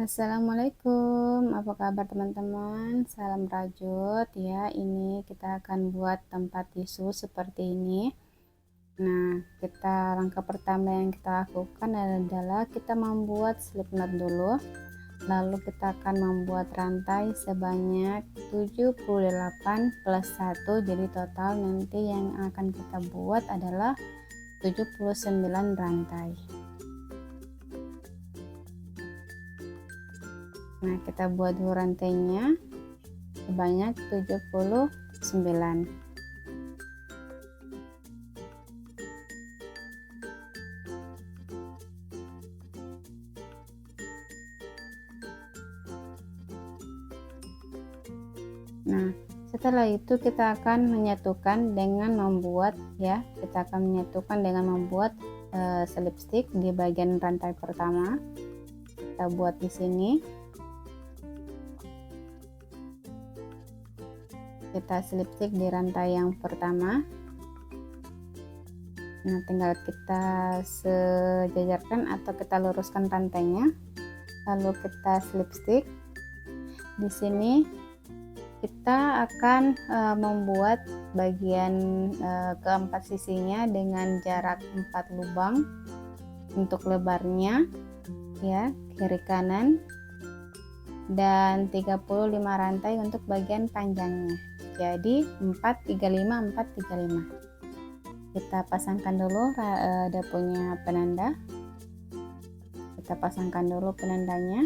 Assalamualaikum, apa kabar teman-teman? Salam rajut ya. Ini kita akan buat tempat tisu seperti ini. Nah, langkah pertama yang kita lakukan adalah kita membuat slip knot dulu. Lalu kita akan membuat rantai sebanyak 78 plus 1, jadi total nanti yang akan kita buat adalah 79 rantai. Nah, kita buat dulu rantainya sebanyak 79. Nah, setelah itu kita akan menyatukan dengan membuat slip stick di bagian rantai pertama. Kita buat di sini. Kita slip stick di rantai yang pertama. Nah, tinggal kita sejajarkan atau kita luruskan rantainya, lalu kita slip stick. Di sini kita akan membuat bagian keempat sisinya dengan jarak 4 lubang untuk lebarnya ya, kiri kanan, dan 35 rantai untuk bagian panjangnya. Jadi 435 435. Kita pasangkan dulu ada punya penanda. Kita pasangkan dulu penandanya.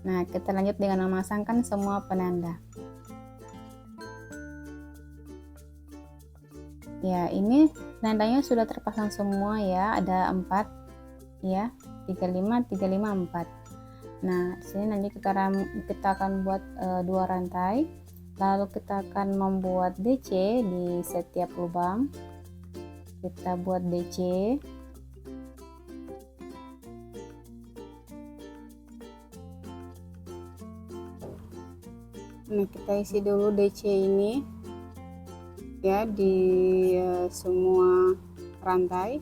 Nah, kita lanjut dengan memasangkan semua penanda. Ya, ini penandanya sudah terpasang semua ya, ada 4 ya, 35 35 4. Nah, di sini nanti kita akan buat 2 rantai, lalu kita akan membuat DC di setiap lubang. Kita buat DC. Nah, kita isi dulu DC ini ya di semua rantai.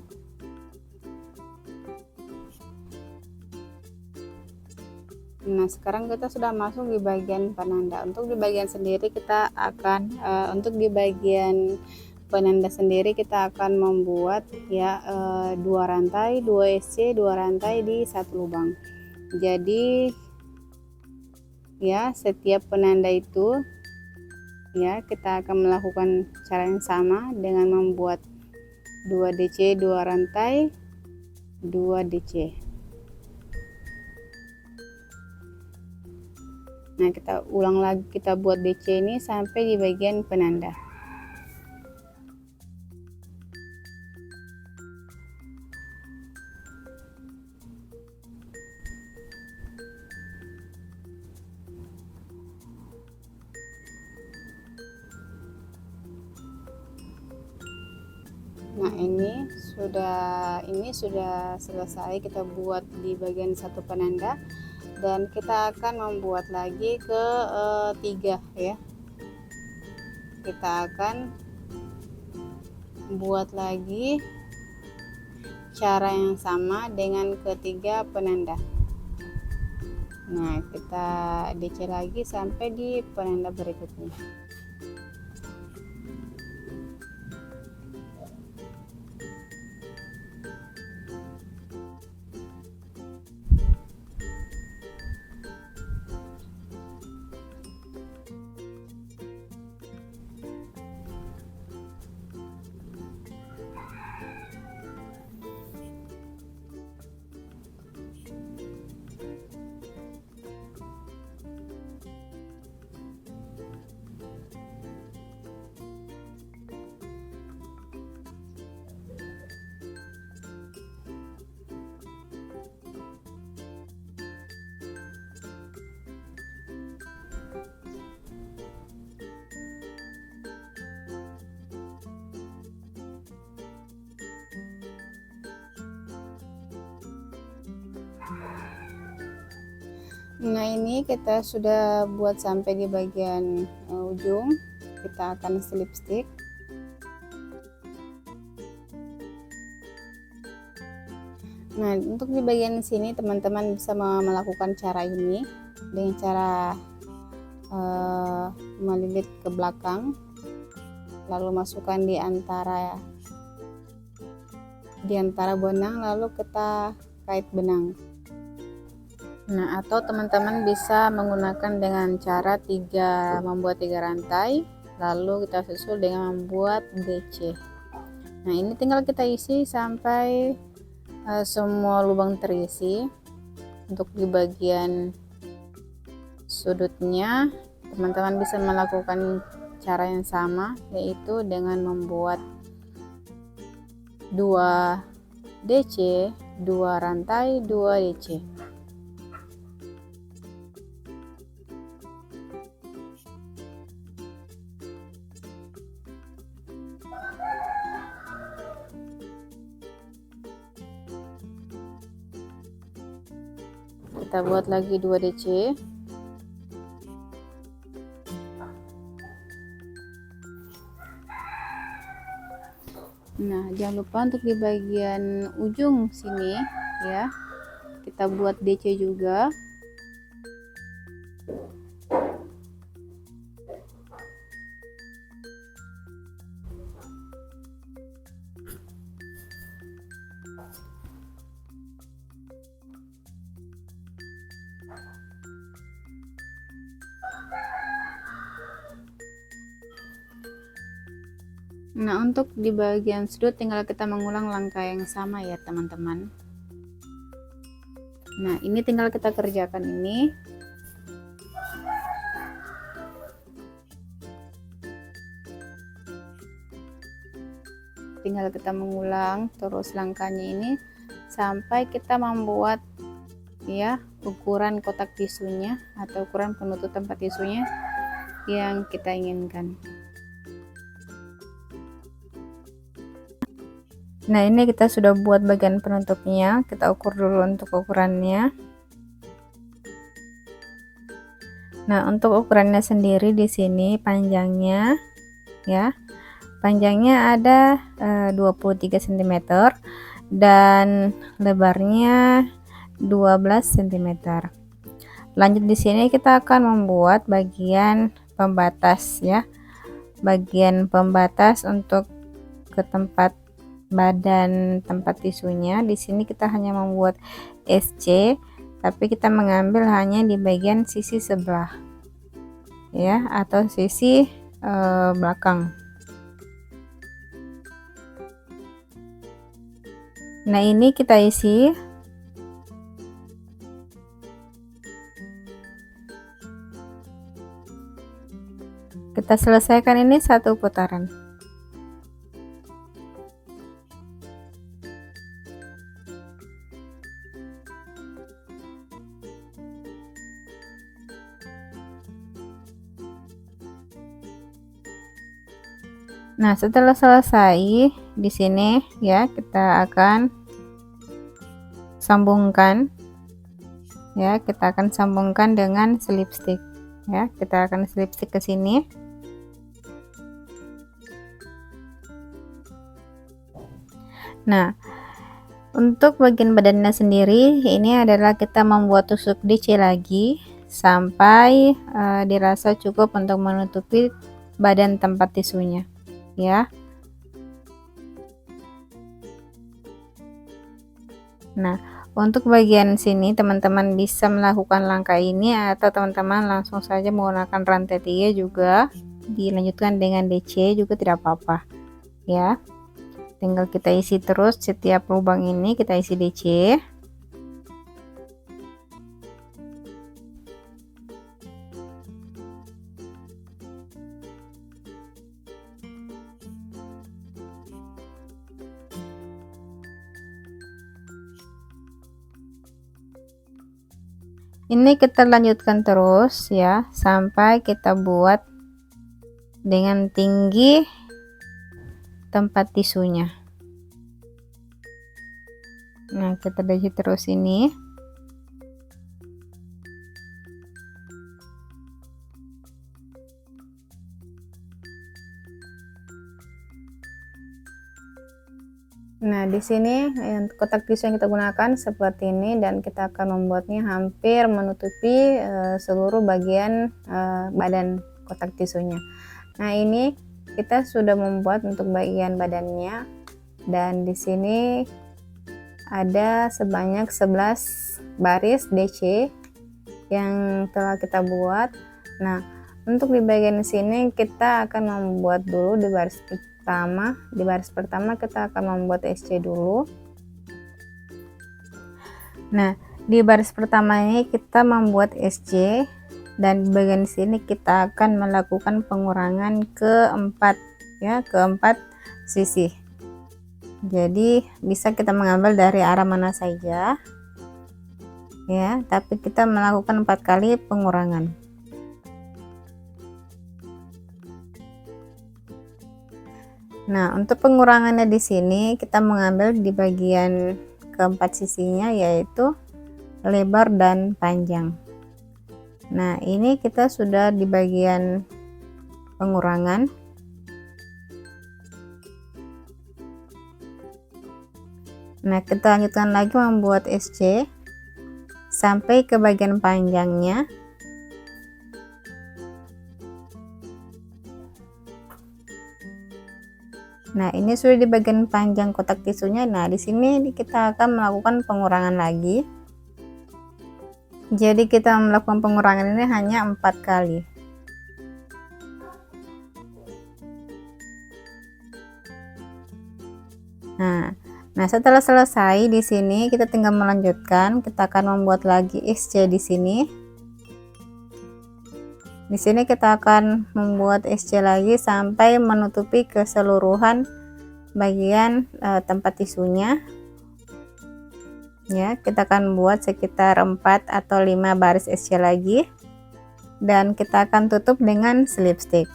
Nah, sekarang kita sudah masuk di bagian penanda. Untuk di bagian sendiri kita akan untuk di bagian penanda sendiri kita akan membuat ya 2 rantai, 2 SC, 2 rantai di satu lubang. Jadi ya, setiap penanda itu ya kita akan melakukan cara yang sama dengan membuat 2 DC, 2 rantai, 2 DC. Nah, kita ulang lagi, kita buat DC ini sampai di bagian penanda. Nah, ini sudah selesai kita buat di bagian satu penanda, dan kita akan membuat lagi ke 3 ya. Kita akan buat lagi cara yang sama dengan ketiga penanda. Nah, kita DC lagi sampai di penanda berikutnya. Nah, ini kita sudah buat sampai di bagian ujung. Kita akan slip stick. Nah, untuk di bagian sini teman-teman bisa melakukan cara ini dengan cara melilit ke belakang, lalu masukkan di antara benang, lalu kita kait benang. Nah, atau teman-teman bisa menggunakan dengan cara membuat 3 rantai, lalu kita susul dengan membuat DC. Nah, ini tinggal kita isi sampai semua lubang terisi. Untuk di bagian sudutnya teman-teman bisa melakukan cara yang sama, yaitu dengan membuat 2 DC, 2 rantai, 2 DC. Kita buat lagi 2 DC. Nah, jangan lupa untuk di bagian ujung sini ya, kita buat DC juga. Nah, untuk di bagian sudut tinggal kita mengulang langkah yang sama ya teman-teman. Nah, ini tinggal kita kerjakan ini. Tinggal kita mengulang terus langkahnya ini sampai kita membuat ya ukuran kotak tisunya atau ukuran penutup tempat tisunya yang kita inginkan. Nah, ini kita sudah buat bagian penutupnya, kita ukur dulu untuk ukurannya. Nah, untuk ukurannya sendiri di sini panjangnya ya. Panjangnya ada 23 cm dan lebarnya 12 cm. Lanjut di sini kita akan membuat bagian pembatas ya. Bagian pembatas untuk ke tempat badan tempat tisunya. Di sini kita hanya membuat SC, tapi kita mengambil hanya di bagian sisi sebelah ya, atau sisi belakang. Nah, ini kita isi. Kita selesaikan ini 1 putaran. Nah, setelah selesai di sini ya, kita akan sambungkan ya, kita akan sambungkan dengan slipstick ya. Kita akan slipstick ke sini. Nah, untuk bagian badannya sendiri ini adalah kita membuat tusuk DC lagi sampai dirasa cukup untuk menutupi badan tempat tisunya ya. Nah, untuk bagian sini teman-teman bisa melakukan langkah ini, atau teman-teman langsung saja menggunakan rantai 3 juga, dilanjutkan dengan DC juga tidak apa-apa ya. Tinggal kita isi terus setiap lubang ini, kita isi DC. Ini kita lanjutkan terus ya sampai kita buat dengan tinggi tempat tisunya. Nah, kita bagi terus ini. Nah, Nah, di sini kotak tisu yang kita gunakan seperti ini, dan kita akan membuatnya hampir menutupi seluruh bagian badan kotak tisunya. Nah, ini kita sudah membuat untuk bagian badannya, dan di sini ada sebanyak 11 baris DC yang telah kita buat. Nah, untuk di bagian sini kita akan membuat dulu di baris pertama. Di baris pertama kita akan membuat SC dulu. Nah, di baris pertama ini kita membuat SC, dan di bagian sini kita akan melakukan pengurangan keempat ya, keempat sisi. Jadi bisa kita mengambil dari arah mana saja ya, tapi kita melakukan 4 kali pengurangan. Nah, untuk pengurangannya di sini kita mengambil di bagian keempat sisinya, yaitu lebar dan panjang. Nah, ini kita sudah di bagian pengurangan. Nah, kita lanjutkan lagi membuat SC sampai ke bagian panjangnya. Nah, ini sudah di bagian panjang kotak tisunya. Nah, di sini kita akan melakukan pengurangan lagi. Jadi kita melakukan pengurangan ini hanya 4 kali. Nah, setelah selesai di sini kita tinggal melanjutkan. Kita akan membuat lagi SC di sini. Di sini kita akan membuat SC lagi sampai menutupi keseluruhan bagian tempat tisunya. Ya, kita akan buat sekitar 4 atau 5 baris SC lagi, dan kita akan tutup dengan slipstick.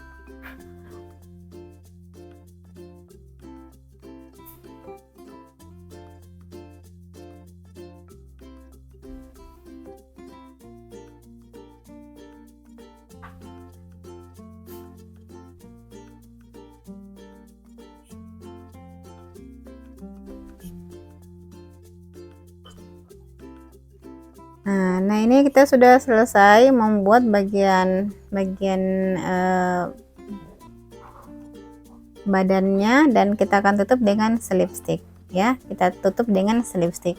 Nah, ini kita sudah selesai membuat bagian badannya, dan kita akan tutup dengan slipstick ya. Kita tutup dengan slipstick.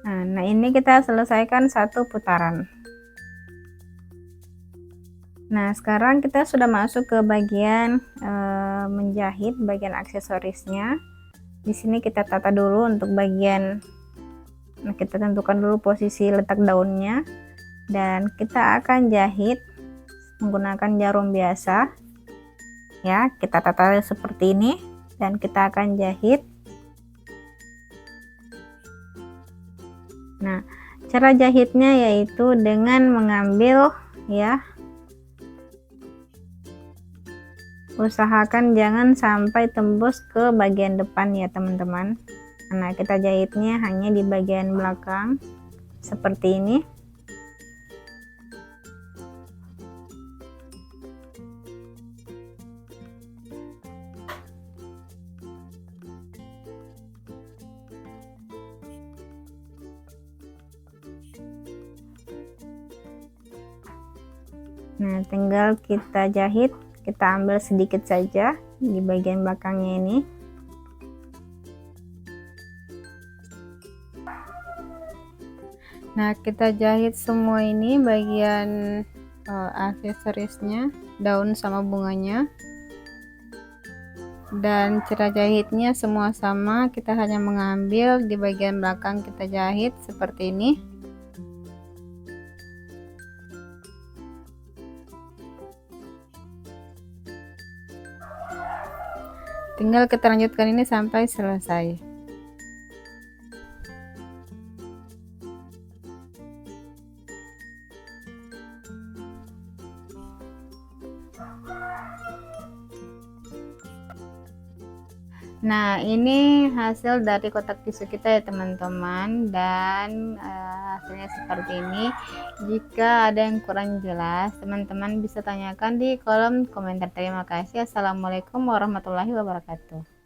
Nah, ini kita selesaikan satu putaran. Nah, sekarang kita sudah masuk ke bagian menjahit bagian aksesorisnya. Di sini kita tata dulu untuk bagian. Nah, kita tentukan dulu posisi letak daunnya, dan kita akan jahit menggunakan jarum biasa. Ya, kita tata seperti ini, dan kita akan jahit. Nah, cara jahitnya yaitu dengan mengambil ya, usahakan jangan sampai tembus ke bagian depan ya teman-teman. Nah, kita jahitnya hanya di bagian belakang seperti ini. Nah, tinggal kita jahit, kita ambil sedikit saja di bagian belakangnya ini. Nah, kita jahit semua ini bagian aksesorisnya, daun sama bunganya. Dan cara jahitnya semua sama, kita hanya mengambil di bagian belakang, kita jahit seperti ini. Tinggal kita lanjutkan ini sampai selesai. Nah, ini hasil dari kotak tisu kita ya teman-teman, dan hasilnya seperti ini. Jika ada yang kurang jelas, teman-teman bisa tanyakan di kolom komentar. Terima kasih. Assalamualaikum warahmatullahi wabarakatuh.